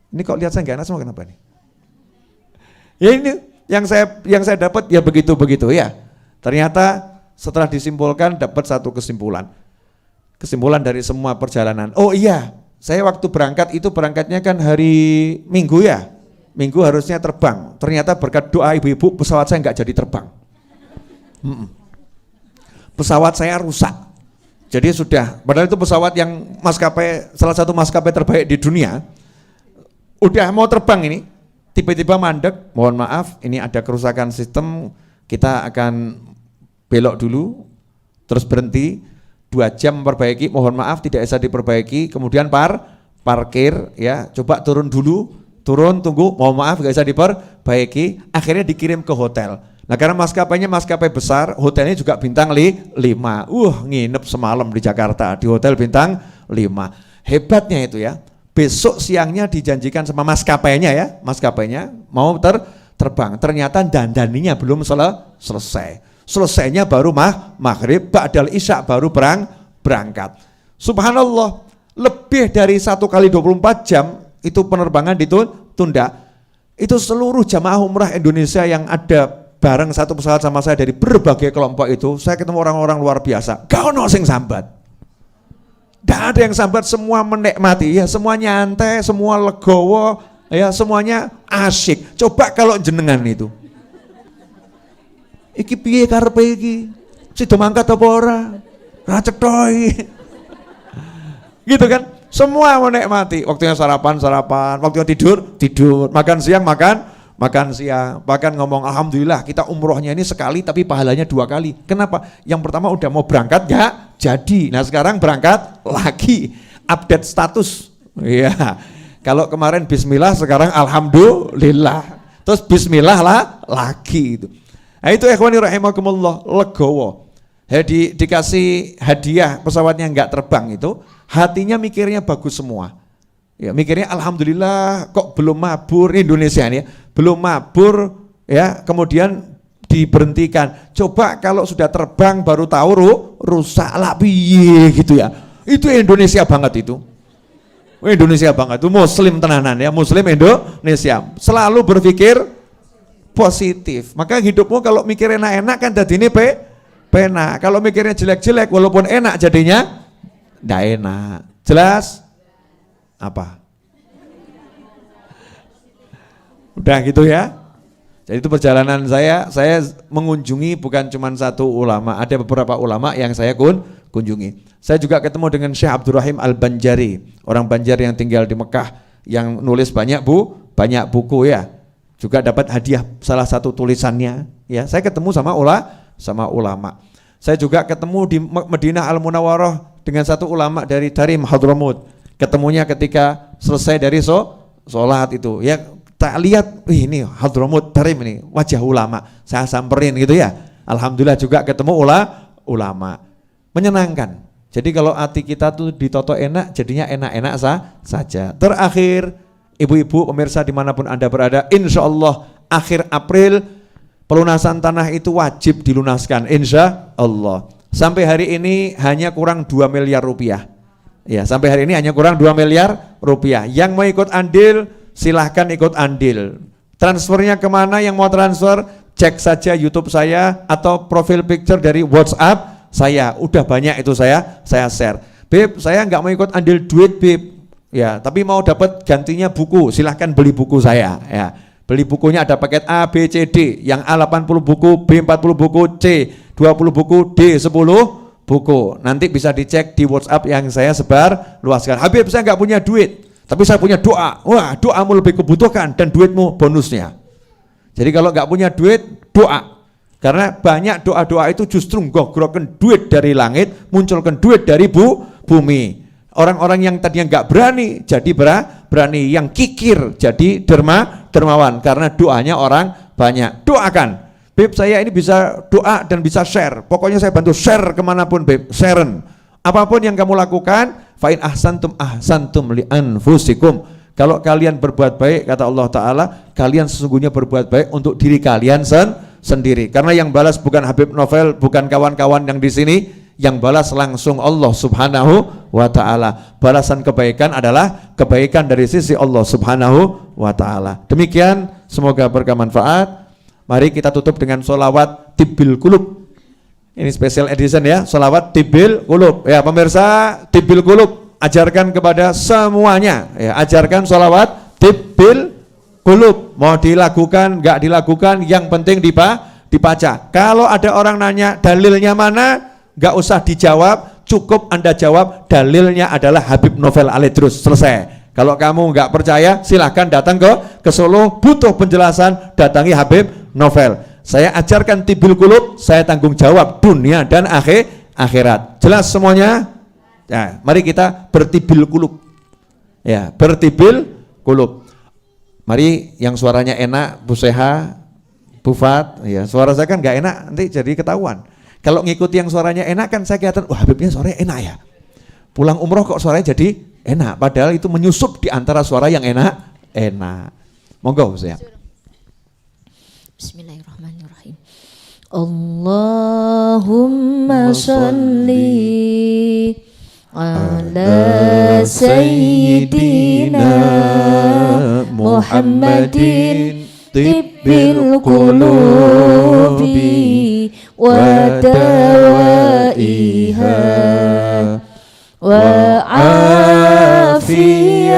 Ini kok lihat saya nggak enak semua, kenapa nih? Ya ini yang saya dapat ya begitu ya. Ternyata setelah disimpulkan dapat satu kesimpulan dari semua perjalanan. Oh iya, saya waktu berangkat itu berangkatnya kan hari Minggu ya. Minggu harusnya terbang. Ternyata berkat doa ibu-ibu pesawat saya nggak jadi terbang. Pesawat saya rusak. Jadi sudah, padahal itu pesawat yang salah satu maskapai terbaik di dunia. Udah mau terbang ini, tiba-tiba mandek. Mohon maaf, ini ada kerusakan sistem. Kita akan belok dulu, terus berhenti. 2 jam memperbaiki, mohon maaf tidak bisa diperbaiki, kemudian parkir ya, coba turun tunggu, mohon maaf gak bisa diperbaiki, akhirnya dikirim ke hotel. Nah karena maskapainya maskapai besar, hotelnya juga bintang 5, nginep semalam di Jakarta di hotel bintang 5. Hebatnya itu ya, besok siangnya dijanjikan sama maskapainya mau terbang, ternyata dandaninya belum selesai. Selesainya baru maghrib, ba'dal isya baru berangkat. Subhanallah, lebih dari 1 kali 24 jam itu penerbangan ditunda. Itu seluruh jamaah umrah Indonesia yang ada bareng satu pesawat sama saya dari berbagai kelompok itu, saya ketemu orang-orang luar biasa. Gak ono sing sambat. Gak ada yang sambat, semua menikmati ya, semua nyantai, semua legowo ya, semuanya asyik. Coba kalau jenengan itu. Iki piye karepe iki? Sida mangkat apa ora? Ra cetoi. Gitu kan? Semua menikmati. Waktunya sarapan, waktunya tidur, makan siang, bahkan ngomong alhamdulillah kita umrohnya ini sekali tapi pahalanya 2 kali. Kenapa? Yang pertama udah mau berangkat gak jadi. Nah sekarang berangkat lagi, update status. Iya. Kalau kemarin bismillah, sekarang alhamdulillah. Terus bismillah lagi itu. Nah itu ikhwani rahimakumullah, legowo. Dikasih hadiah pesawatnya nggak terbang itu, hatinya mikirnya bagus semua. Ya mikirnya alhamdulillah kok belum mabur, Indonesia ini ya, belum mabur ya, kemudian diberhentikan. Coba kalau sudah terbang baru tahu rusak lah piye gitu ya. Itu Indonesia banget itu. Indonesia banget itu, muslim tenanan ya, muslim Indonesia. Selalu berpikir positif. Maka hidupmu kalau mikir enak-enak kan jadinya penak. Kalau mikirnya jelek-jelek walaupun enak jadinya enggak enak. Jelas? Apa? Udah gitu ya. Jadi itu perjalanan saya mengunjungi bukan cuma satu ulama, ada beberapa ulama yang saya kunjungi. Saya juga ketemu dengan Syekh Abdurrahim Al-Banjari, orang Banjar yang tinggal di Mekah, yang nulis banyak buku ya. Juga dapat hadiah salah satu tulisannya ya. Saya ketemu sama ulama. Saya juga ketemu di Madinah Al-Munawwarah dengan satu ulama dari Hadramut. Ketemunya ketika selesai dari sholat itu ya, tak lihat, ini Hadramut Tarim ini, wajah ulama, saya samperin gitu ya. Alhamdulillah juga ketemu ulama. Menyenangkan. Jadi kalau hati kita tuh ditoto enak, jadinya enak-enak saja. Terakhir, ibu-ibu pemirsa dimanapun Anda berada, insya Allah akhir April pelunasan tanah itu wajib dilunaskan, insya Allah. Sampai hari ini hanya kurang 2 miliar rupiah. Ya, sampai hari ini hanya kurang 2 miliar rupiah. Yang mau ikut andil, silahkan ikut andil. Transfernya kemana? Yang mau transfer, cek saja YouTube saya atau profil picture dari WhatsApp saya. Udah banyak itu saya share. Beb, saya nggak mau ikut andil duit, Beb. Ya, tapi mau dapat gantinya buku, silahkan beli buku saya. Ya, beli bukunya ada paket A, B, C, D. Yang A 80 buku, B 40 buku, C 20 buku, D 10 buku. Nanti bisa dicek di WhatsApp yang saya sebar luaskan. Habib, saya nggak punya duit, tapi saya punya doa. Wah, doamu lebih kebutuhan dan duitmu bonusnya. Jadi kalau nggak punya duit, doa. Karena banyak doa-doa itu justru nggogroken duit dari langit, munculkan duit dari bumi. Orang-orang yang tadinya nggak berani jadi berani, yang kikir jadi dermawan karena doanya orang banyak. Doakan, Beb, saya ini bisa doa dan bisa share. Pokoknya saya bantu share kemanapun, Beb, sharen. Apapun yang kamu lakukan, fa in ahsantum li anfusikum. Kalau kalian berbuat baik, kata Allah Ta'ala, kalian sesungguhnya berbuat baik untuk diri kalian sendiri. Karena yang balas bukan Habib Novel, bukan kawan-kawan yang di sini, yang balas langsung Allah Subhanahu wa Ta'ala. Balasan kebaikan adalah kebaikan dari sisi Allah Subhanahu wa Ta'ala. Demikian, semoga berkah manfaat. Mari kita tutup dengan sholawat Tibbil Qulub. Ini special edition ya, sholawat Tibbil Qulub. Ya pemirsa, Tibbil Qulub, ajarkan kepada semuanya. Ya, ajarkan sholawat Tibbil Qulub. Mau dilakukan, nggak dilakukan, yang penting dibaca. Kalau ada orang nanya dalilnya mana, nggak usah dijawab, cukup Anda jawab dalilnya adalah Habib Novel Al-Idrus, selesai. Kalau kamu nggak percaya, silahkan datang ke Solo, butuh penjelasan, datangi Habib Novel. Saya ajarkan Tibbil Qulub, saya tanggung jawab dunia dan akhirat. Jelas semuanya? Ya, mari kita bertibil qulub. Ya, bertibil qulub. Mari yang suaranya enak, Bu Seha, Bu Fat, ya, suara saya kan nggak enak, nanti jadi ketahuan. Kalau ngikuti yang suaranya enak kan saya kelihatan, wah Habibnya suaranya enak ya. Pulang umroh kok suaranya jadi enak, padahal itu menyusup di antara suara yang enak. Monggo Bu Seha. Bismillahirrahmanirrahim. Allahumma sholli ala sayyidina Muhammadin tibbil qulubi wa dawaiha wa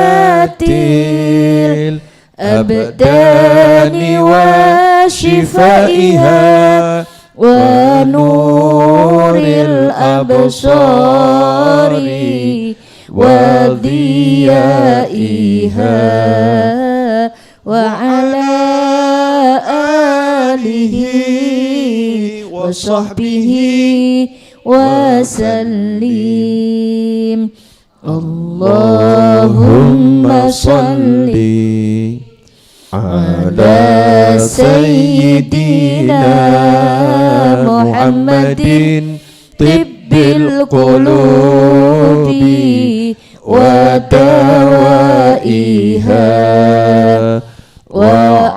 afiyatil abdani wa shifaiha wa nuril absari wa diyaiha wa ala alihi wa sahbihi wa sallim. Allahumma salli ala sayyidina Muhammadin tibbil qulubi wa dawaiha wa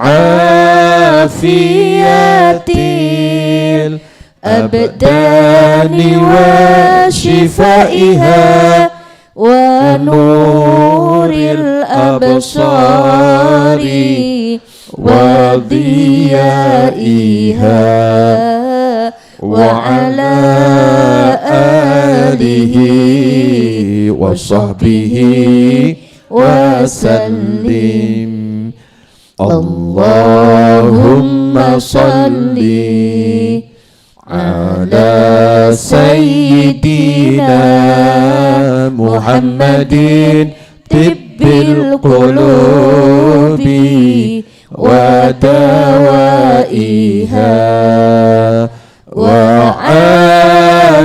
afiyatil abdani wa shifaiha wa nuril absari wa diyaiha wa ala alihi wa sahbihi wa sallim. Allahumma salli ala sayyidina Muhammadin tibbil qulubi wa dawaiha wa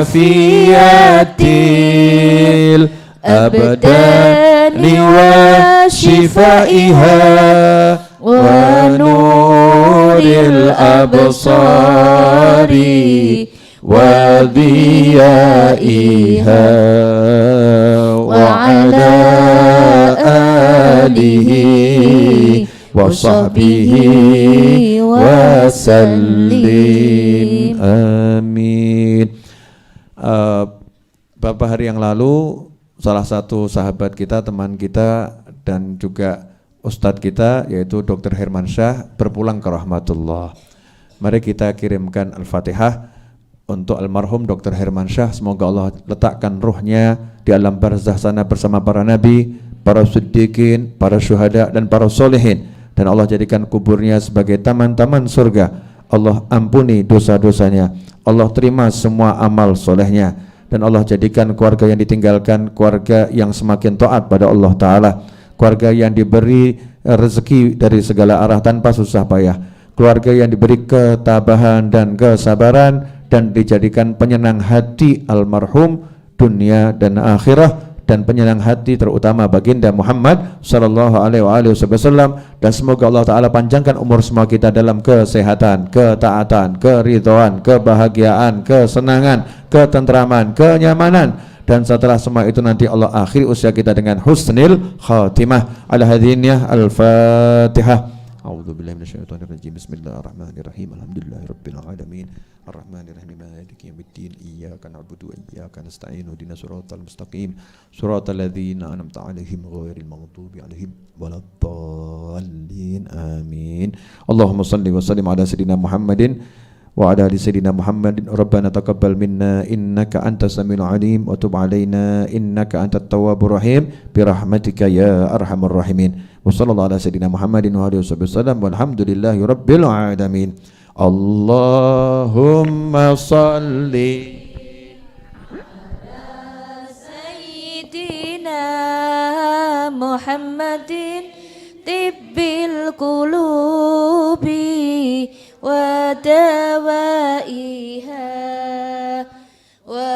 afiyatil abdani wa شفائها ونور الأبصار وضيائها وعلى آله وصحبه وسلم amin. Beberapa hari yang lalu salah satu sahabat kita, teman kita dan juga ustadz kita yaitu Dr. Hermansyah berpulang ke rahmatullah. Mari kita kirimkan Al-Fatihah untuk almarhum Dr. Hermansyah. Semoga Allah letakkan ruhnya di alam barzah sana bersama para nabi, para siddiqin, para syuhada dan para solehin, dan Allah jadikan kuburnya sebagai taman-taman surga. Allah ampuni dosa-dosanya, Allah terima semua amal solehnya, dan Allah jadikan keluarga yang ditinggalkan keluarga yang semakin taat pada Allah Ta'ala, keluarga yang diberi rezeki dari segala arah tanpa susah payah, keluarga yang diberi ketabahan dan kesabaran, dan dijadikan penyenang hati almarhum dunia dan akhirah, dan penyenang hati terutama baginda Muhammad sallallahu alaihi wasallam. Dan semoga Allah Ta'ala panjangkan umur semua kita dalam kesehatan, ketaatan, keridhaan, kebahagiaan, kesenangan, ketentraman, kenyamanan, dan setelah semua itu nanti Allah akhiri usia kita dengan husnil khatimah. Ala hadiniyah al-Fatihah. A'udzu billahi minasyaitonir rajim. Bismillahirrahmanirrahim. Alhamdulillahirabbil alamin. Arrahmanirrahim. Maliki yaumiddin. Iyyaka na'budu wa iyyaka nasta'in. Ihdinas siratal mustaqim. Siratal ladzina an'amta 'alaihim ghairil maghdubi 'alaihim waladdallin. Amin. Allahumma shalli wa sallim ala sayidina Muhammadin wa ala ali sayidina Muhammadin. Rabbana taqabbal minna innaka antas samiul alim wa tub 'alaina innaka antat tawwabur rahim bi rahmatika ya arhamar rahimin. Wa sallallahu ala sayidina Muhammadin wa alihi wasallam walhamdulillahi rabbil alamin. Allahumma salli ala sayyidina Muhammadin tibbil qulubi wa dawaiha wa